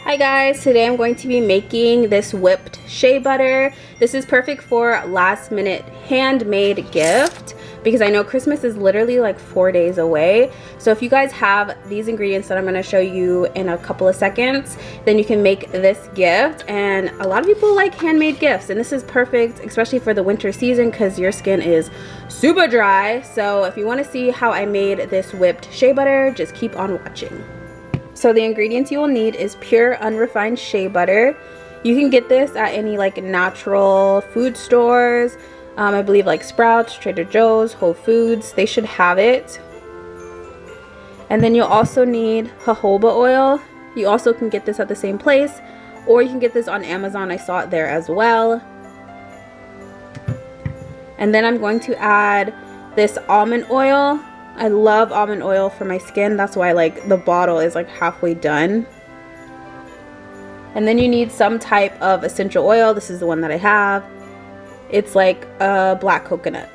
Hi guys, today I'm going to be making this whipped shea butter. This is perfect for last minute handmade gift because I know Christmas is literally like 4 days away. So if you guys have these ingredients that I'm going to show you in a couple of seconds, then you can make this gift. And a lot of people like handmade gifts, and this is perfect especially for the winter season because your skin is super dry. So if you want to see how I made this whipped shea butter, just keep on watching. So the ingredients you will need is pure unrefined shea butter. You can get this at any like natural food stores. I believe like Sprouts, Trader Joe's, Whole Foods, they should have it. And then you'll also need jojoba oil. You also can get this at the same place, or you can get this on Amazon. I saw it there as well. And then I'm going to add this almond oil. I love almond oil for my skin. That's why like the bottle is like halfway done. And then you need some type of essential oil. This is the one that I have. It's like a black coconut.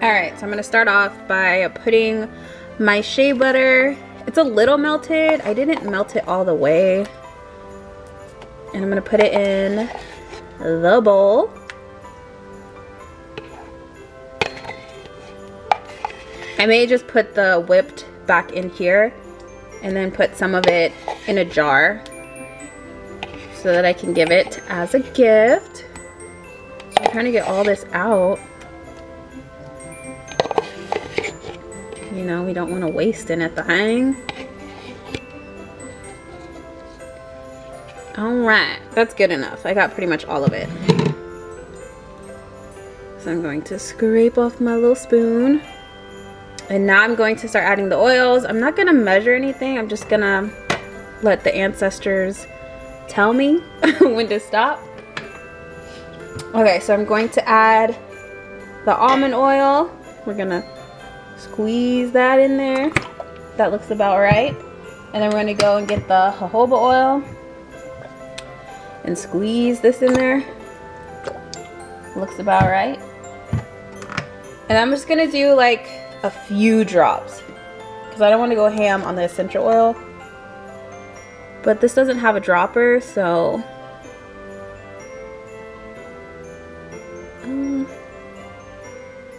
Alright, so I'm going to start off by putting my shea butter. It's a little melted. I didn't melt it all the way. And I'm going to put it in the bowl. I may just put the whipped back in here and then put some of it in a jar so that I can give it as a gift. So I'm trying to get all this out. You know, we don't want to waste anything. Alright, that's good enough. I got pretty much all of it. So I'm going to scrape off my little spoon. And now I'm going to start adding the oils. I'm not going to measure anything. I'm just going to let the ancestors tell me when to stop. Okay, so I'm going to add the almond oil. We're going to squeeze that in there. That looks about right. And then we're going to go and get the jojoba oil and squeeze this in there. Looks about right. And I'm just going to do like a few drops because I don't want to go ham on the essential oil, but this doesn't have a dropper, so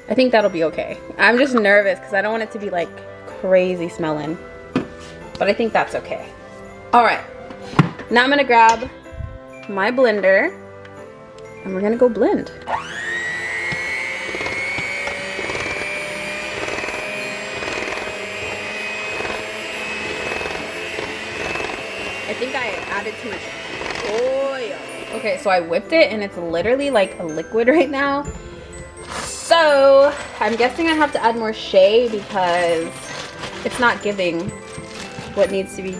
I think that'll be okay. I'm just nervous because I don't want it to be like crazy smelling, but I think that's okay. All right, now I'm gonna grab my blender and we're gonna go blend. I think I added too much oil. Okay, so I whipped it and it's literally like a liquid right now. So I'm guessing I have to add more shea because it's not giving what needs to be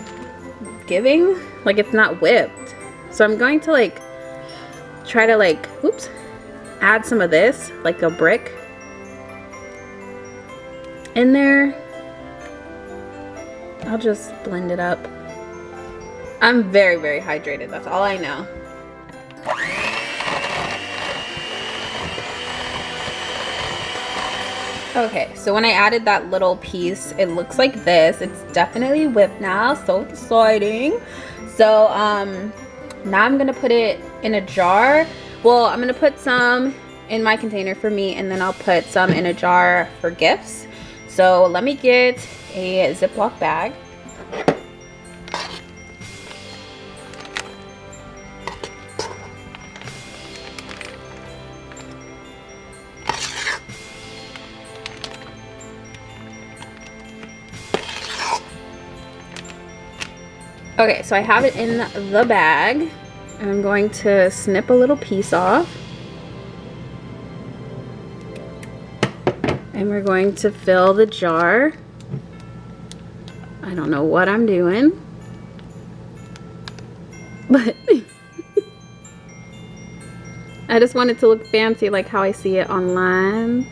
giving. Like it's not whipped. So I'm going to like try to like, oops, add some of this, like a brick in there. I'll just blend it up. I'm very, very hydrated. That's all I know. Okay, so when I added that little piece, it looks like this. It's definitely whipped now. So exciting. So now I'm gonna put it in a jar. Well, I'm gonna put some in my container for me, and then I'll put some in a jar for gifts. So let me get a Ziploc bag. Okay, so I have it in the bag, and I'm going to snip a little piece off. And we're going to fill the jar. I don't know what I'm doing, but I just want it to look fancy like how I see it online.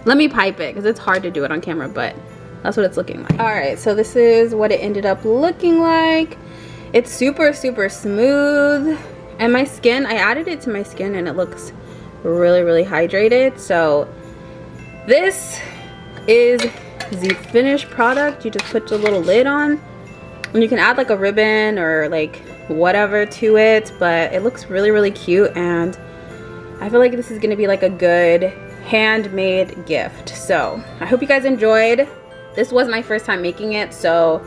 Let me pipe it because it's hard to do it on camera, but that's what it's looking like. All right, so this is what it ended up looking like. It's super, super smooth. And my skin, I added it to my skin and it looks really, really hydrated. So this is the finished product. You just put the little lid on And you can add like a ribbon or like whatever to it, but it looks really, really cute, and I feel like this is gonna be like a good handmade gift. So I hope you guys enjoyed. This was my first time making it, so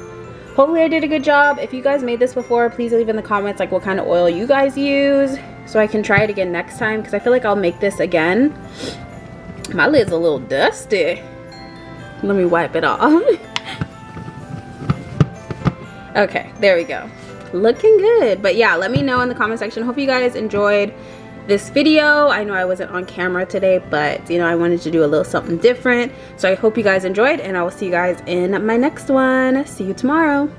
hopefully I did a good job. If you guys made this before, please leave in the comments like what kind of oil you guys use so I can try it again next time, because I feel like I'll make this again. My lid's a little dusty. Let me wipe it off. Okay, there we go. Looking good. But yeah, let me know in the comment section. Hope you guys enjoyed this video. I know I wasn't on camera today, but you know, I wanted to do a little something different. So I hope you guys enjoyed, and I will see you guys in my next one. See you tomorrow.